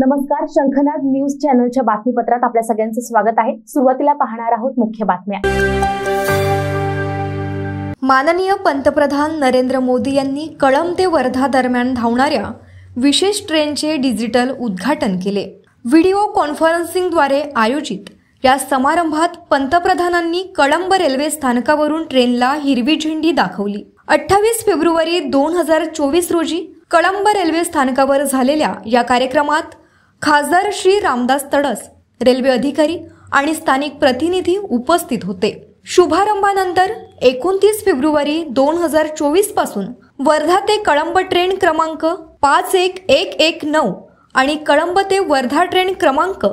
नमस्कार, शंखनाद न्यूज चॅनलच्या बातमीपत्रात आपल्या सगळ्यांचं स्वागत आहे। सुरुवातीला पाहणार आहोत मुख्य बातम्या। माननीय पंतप्रधान नरेंद्र मोदी यांनी कळंब ते वर्धा दरम्यान धावणाऱ्या विशेष ट्रेनचे डिजिटल उद्घाटन केले। व्हिडिओ कॉन्फरन्सिंगद्वारे आयोजित या समारंभात पंतप्रधानांनी कळंब रेल्वे स्थानकावरून ट्रेनला हिरवी झेंडी दाखवली। 28 फेब्रुवारी 2024 रोजी कळंब रेल्वे स्थानकावर झालेल्या या कार्यक्रमात खासदार श्री रामदास तडस, रेल्वे अधिकारी आणि स्थानिक प्रतिनिधी उपस्थित होते। शुभारंभानंतर 29 फेब्रुवारी 2024 पासून वर्धा ते कळंब ट्रेन क्रमांक 51119 आणि कळंब ते वर्धा ट्रेन क्रमांक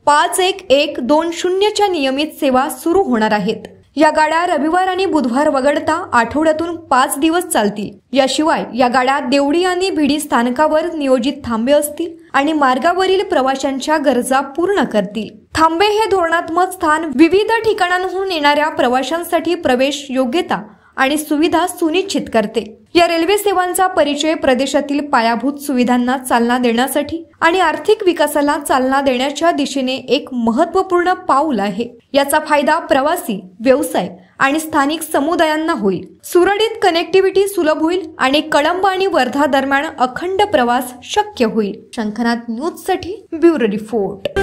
51120 च्या नियमित सेवा सुरू होणार आहेत। या गाड्या रविवार आणि बुधवार वगळता आठवड्यातून 5 दिवस चालतील। याशिवाय या गाड्या देवडी आणि भिडी स्थानकावर नियोजित थांबे असतील आणि मार्गावरील प्रवाशांच्या गरजा पूर्ण करतील। थांबे हे धोरणात्मक स्थान विविध ठिकाणांहून येणाऱ्या प्रवाशांसाठी प्रवेश योग्यता आणि सुविधा सुनिश्चित करते। या रेल्वे सेवांचा परिचय प्रदेशातील पायाभूत सुविधांना चालना देण्यासाठी आणि आर्थिक विकासाला चालना देण्याच्या दिशेने एक महत्त्वपूर्ण पाऊल आहे। याचा फायदा प्रवासी, व्यवसाय आणि स्थानिक समुदायांना होईल। सुरळीत कनेक्टिव्हिटी सुलभ होईल आणि कळंब आणि वर्धा दरम्यान अखंड प्रवास शक्य होईल। शंखनाद न्यूज साठी ब्युरो रिपोर्ट।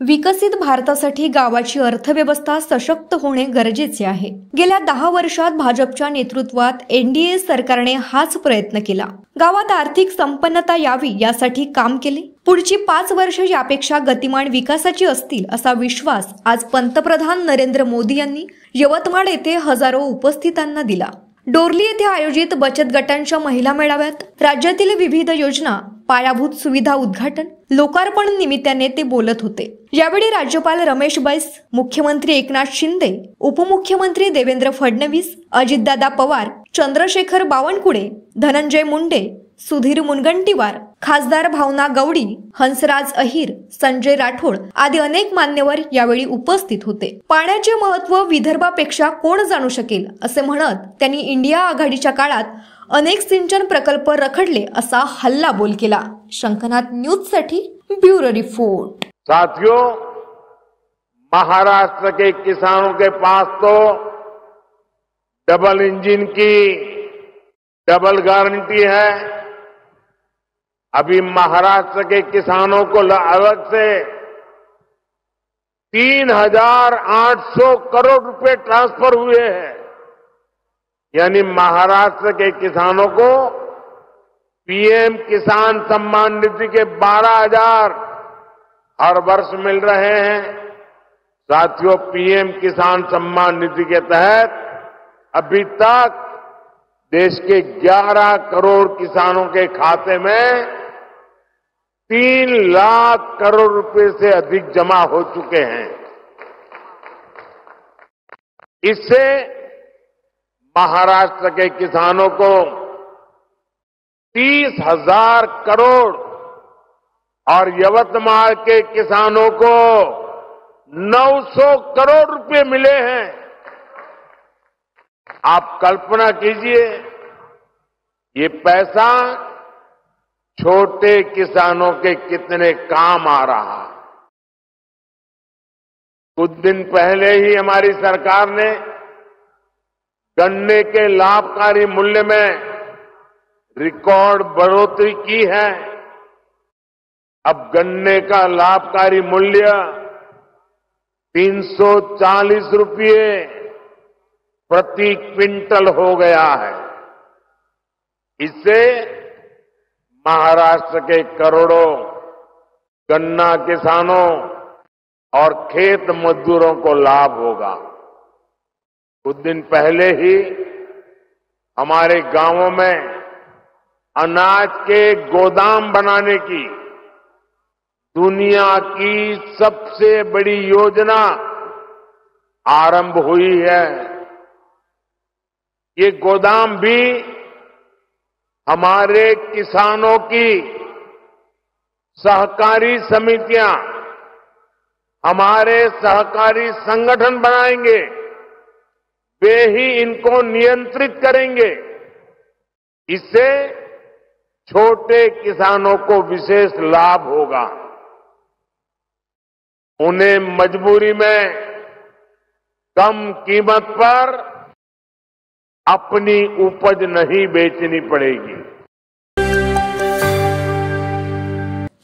विकसित भारतासाठी गावाची अर्थव्यवस्था सशक्त होणे गरजेचे आहे। गेल्या 10 वर्षात भाजपच्या नेतृत्वात एनडीए सरकारने हाच प्रयत्न केला। गावात आर्थिक संपन्नता यावी यासाठी काम केले। पुढची 5 वर्ष यापेक्षा गतिमान विकासाची असतील असा विश्वास आज पंतप्रधान नरेंद्र मोदी यांनी यवतमाळ येथे हजारो उपस्थितांना दिला। डोरली येथे आयोजित बचत गटांच्या महिला मेळाव्यात राज्यातील विविध योजना, पायाभूत सुविधा उद्घाटन, लोकार्पण निमित्ताने ते बोलत होते। यावेळी राज्यपाल रमेश बैस, मुख्यमंत्री एकनाथ शिंदे, उपमुख्यमंत्री देवेंद्र फडणवीस, अजितदादा पवार, चंद्रशेखर बावनकुळे, धनंजय मुंडे, सुधीर मुनगंटीवार, खासदार भावना गवडी, हंसराज अहिर, संजय राठोड आदी अनेक मान्यवर यावेळी उपस्थित होते। पाण्याचे महत्त्व विदर्भापेक्षा कोण जाणू शकेल असे म्हणत त्यांनी इंडिया आघाडीच्या काळात अनेक सिंचन प्रकल्प रखडले असा हल्लाबोल केला। शंखनाद न्यूज साठी ब्यूरो रिपोर्ट। साथियों, महाराष्ट्र के किसानों के पास तो डबल इंजन की डबल गारंटी है। अभी महाराष्ट्र के किसानों को अलग से 3,800 करोड़ रुपए ट्रांसफर हुए हैं। यानी महाराष्ट्र के किसानों को पीएम किसान सम्मान निधि के 12,000 हर वर्ष मिल रहे हैं। साथियों, पीएम किसान सम्मान निधि के तहत अभी तक देश के 11 करोड़ किसानों के खाते में 3 लाख करोड़ रुपए से अधिक जमा हो चुके हैं। इससे महाराष्ट्र के किसानों को 30,000 करोड़ और यवतमाल के किसानों को 900 करोड़ रुपए मिले हैं। आप कल्पना कीजिए, ये पैसा छोटे किसानों के कितने काम आ रहा। कुछ दिन पहले ही हमारी सरकार ने गन्ने के लाभकारी मूल्य में रिकॉर्ड बढ़ोतरी की है। अब गन्ने का लाभकारी मूल्य 340 रुपये प्रति क्विंटल हो गया है। इससे महाराष्ट्र के करोड़ों गन्ना किसानों और खेत मजदूरों को लाभ होगा। कुछ दिन पहले ही हमारे गांवों में अनाज के गोदाम बनाने की दुनिया की सबसे बड़ी योजना आरंभ हुई है। ये गोदाम भी हमारे किसानों की सहकारी समितियां, हमारे सहकारी संगठन बनाएंगे। वे ही इनको नियंत्रित करेंगे। इससे छोटे किसानों को विशेष लाभ होगा। उन्हें मजबूरी में कम कीमत पर अपनी उपज नहीं बेचनी पड़ेगी।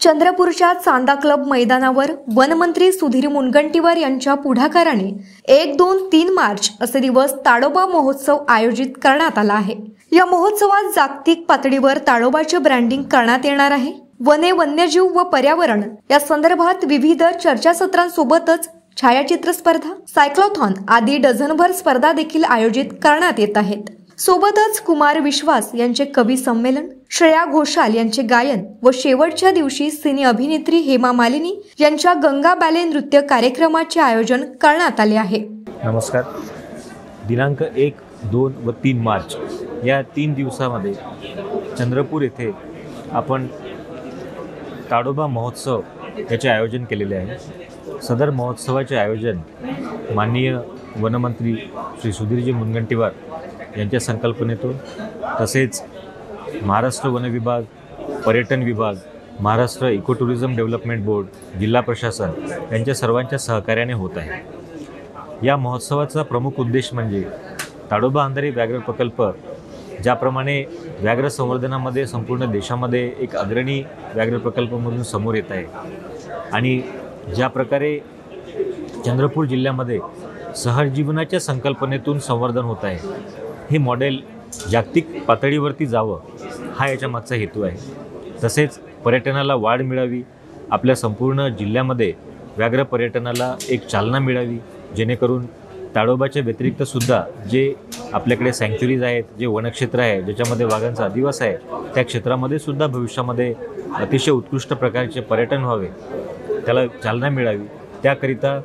चंद्रपूरच्या चांदा क्लब मैदानावर वनमंत्री सुधीर मुनगंटीवार यांच्या पुढाकाराने 1, 2, 3 मार्च असे दिवस ताडोबा महोत्सव आयोजित करण्यात आला आहे। या महोत्सवात जागतिक पातळीवर ताडोबाचे ब्रँडिंग करण्यात येणार आहे। वने, वन्यजीव व पर्यावरण या संदर्भात विविध चर्चासत्रांसोबतच छायाचित्र स्पर्धा, सायक्लोथॉन आदी डझनभर स्पर्धा देखील आयोजित करण्यात येत आहेत। सोबतच कुमार विश्वास यांचे कवी संमेलन, श्रेया घोषाल यांचे गायन व शेवटच्या दिवशी सिने अभिनेत्री हेमा मालिनी यांच्या गंगा बॅले नृत्य कार्यक्रमाचे आयोजन करण्यात आले आहे। नमस्कार। दिनांक 1, 2 व 3 मार्च या 3 दिवसामध्ये चंद्रपूर येथे आपण ताडोबा महोत्सव याचे आयोजन केलेले आहे। सदर महोत्सवाचे आयोजन माननीय वनमंत्री श्री सुधीरजी मुनगंटीवार यांच्या संकल्पनेतून, तसेच महाराष्ट्र वन विभाग, पर्यटन विभाग, Maharashtra eco tourism development board, जिल्हा प्रशासन यांच्या सर्वांच्या सहकार्याने होत आहे। या महोत्सवाचा प्रमुख उद्देश म्हणजे ताडोबा अंधारी व्याघ्र प्रकल्प ज्याप्रमाणे व्याघ्र संवर्धनामध्ये संपूर्ण देशामध्ये एक अग्रणी व्याघ्र प्रकल्प म्हणून समोर येत आहे आणि ज्या प्रकारे चंद्रपूर जिल्ह्यामध्ये सहजीवनाच्या संकल्पनेतून संवर्धन होत आहे, हे मॉडेल जागतिक पातळीवरती जावं हा याच्या मागचा हेतू आहे। तसेच पर्यटनाला वाढ मिळावी, आपल्या संपूर्ण जिल्ह्यामध्ये व्याघ्र पर्यटनाला एक चालना मिळावी, जेणेकरून ताडोबाच्या व्यतिरिक्त सुद्धा जे आपल्याकडे सँक्च्युरीज आहेत, जे वनक्षेत्र आहे ज्याच्यामध्ये वाघांचा अधिवास आहे, त्या क्षेत्रामध्ये सुद्धा भविष्यामध्ये अतिशय उत्कृष्ट प्रकारचे पर्यटन व्हावे, त्याला चालना मिळावी, त्याकरिता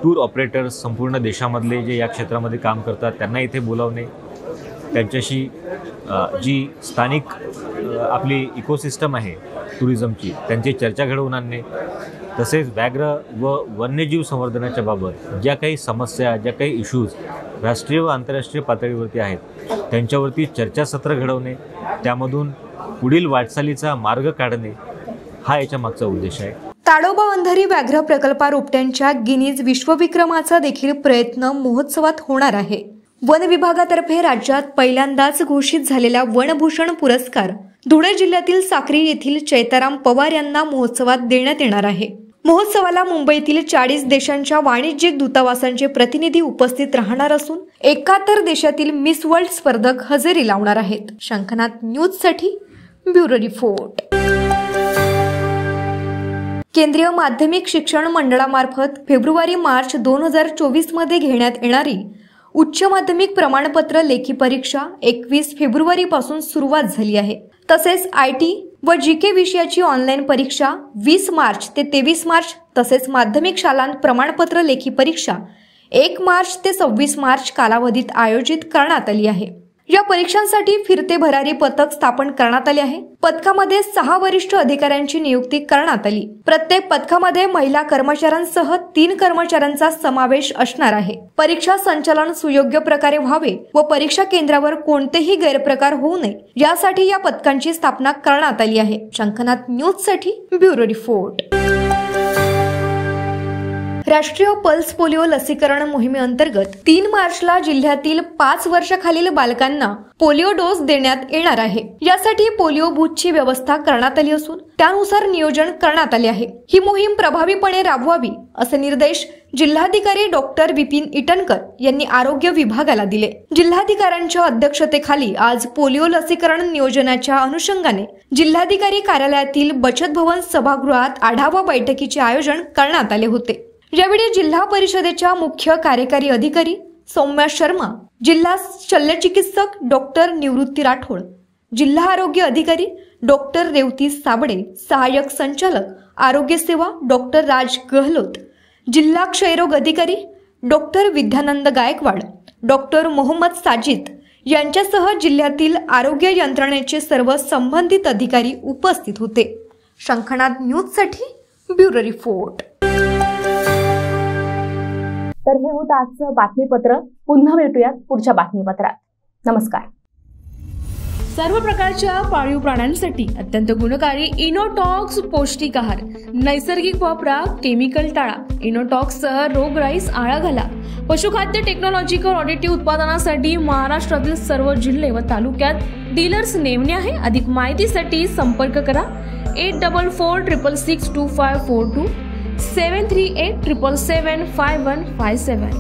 टूर ऑपरेटर्स संपूर्ण देशामधले जे या क्षेत्रामध्ये काम करतात त्यांना इथे बोलावणे, त्यांच्याशी जी स्थानिक आपली इकोसिस्टम आहे टुरिझमची त्यांची चर्चा घडवून आणणे, तसेच व्याघ्र व वन्यजीव संवर्धनाच्या बाबत ज्या काही समस्या, ज्या काही इश्यूज राष्ट्रीय व आंतरराष्ट्रीय पातळीवरती आहेत त्यांच्यावरती चर्चासत्र घडवणे, त्यामधून पुढील वाटचालीचा मार्ग काढणे हा याच्या मागचा उद्देश आहे। ताडोबा अंधारी व्याघ्र प्रकल्पारोपट्यांच्या गिनीज विश्वविक्रमाचा देखील प्रयत्न महोत्सवात होणार आहे। वन विभागातर्फे राज्यात पहिल्यांदाच घोषित झालेला वनभूषण पुरस्कार धुळे जिल्ह्यातील साक्री येथील चैताराम पवार यांना महोत्सवात देण्यात येणार आहे। महोत्सवाला मुंबईतील 40 देशांच्या वाणिज्यिक दूतावासांचे प्रतिनिधी उपस्थित राहणार असून 71 देशातील मिस वर्ल्ड स्पर्धक हजेरी लावणार आहेत। शंखनाथ न्यूजसाठी ब्युरो रिपोर्ट। केंद्रीय माध्यमिक शिक्षण मंडळामार्फत फेब्रुवारी-मार्च 2024 मध्ये घेण्यात येणारी उच्च माध्यमिक प्रमाणपत्र लेखी परीक्षा 21 फेब्रुवारी पासून सुरुवात झाली आहे। तसेच IT व GK विषयाची ऑनलाईन परीक्षा 20 मार्च ते 23 मार्च, तसेच माध्यमिक शालांत प्रमाणपत्र लेखी परीक्षा 1 मार्च ते 26 मार्च कालावधीत आयोजित करण्यात आली आहे। या परीक्षांसाठी फिरते भरारी पथक स्थापन करण्यात आले आहे। पथकामध्ये 6 वरिष्ठ अधिकाऱ्यांची नियुक्ती करण्यात आली। प्रत्येक पथकामध्ये महिला कर्मचाऱ्यांसह 3 कर्मचाऱ्यांचा समावेश असणार आहे। परीक्षा संचालन सुयोग्य प्रकारे व्हावे व परीक्षा केंद्रावर कोणतेही गैरप्रकार होऊ नये यासाठी या पथकांची स्थापना करण्यात आली आहे। शंखनाथ न्यूजसाठी ब्युरो रिपोर्ट। राष्ट्रीय पल्स पोलिओ लसीकरण मोहिमेअंतर्गत 3 मार्चला जिल्ह्यातील 5 वर्षाखालील बालकांना पोलिओ डोस देण्यात येणार आहे। यासाठी पोलिओ बूथची व्यवस्था करण्यात आली असून त्यानुसार नियोजन करण्यात आले आहे। ही मोहीम प्रभावीपणे राबवावी असे निर्देश जिल्हाधिकारी डॉक्टर विपिन इटनकर यांनी आरोग्य विभागाला दिले। जिल्हाधिकाऱ्यांच्या अध्यक्षतेखाली आज पोलिओ लसीकरण नियोजनाच्या अनुषंगाने जिल्हाधिकारी कार्यालयातील बचत भवन सभागृहात आढावा बैठकीचे आयोजन करण्यात आले होते। यावेळी जिल्हा परिषदेच्या मुख्य कार्यकारी अधिकारी सौम्या शर्मा, जिल्हा शल्यचिकित्सक डॉक्टर निवृत्ती राठोड, जिल्हा आरोग्य अधिकारी डॉक्टर रेवती साबळे, सहाय्यक संचालक आरोग्य सेवा डॉक्टर राज गहलोत, जिल्हा क्षयरोग अधिकारी डॉक्टर विद्यानंद गायकवाड, डॉक्टर मोहम्मद साजिद यांच्यासह जिल्ह्यातील आरोग्य यंत्रणेचे सर्व संबंधित अधिकारी उपस्थित होते। शंखनाथ न्यूजसाठी ब्युरो रिपोर्ट। तर हे होतं आजचं बातमीपत्र। पुन्हा भेटूयात पुढच्या बातमीपत्रात। नमस्कार। सर्व प्रकारच्या पाळीव प्राण्यांसाठी अत्यंत गुणकारी इनोटॉक्स पौष्टिक आहार, नैसर्गिक वापरा, केमिकल टाळा. इनोटॉक्ससह रोगराईस आळा घाला. पशुखाद्य टेक्नॉलॉजिकल ऑडिटिव्ह उत्पादनासाठी महाराष्ट्रातील सर्व जिल्हे व तालुक्यात डीलर्स नेमणे आहे. अधिक माहितीसाठी संपर्क करा 8446662542 738777557.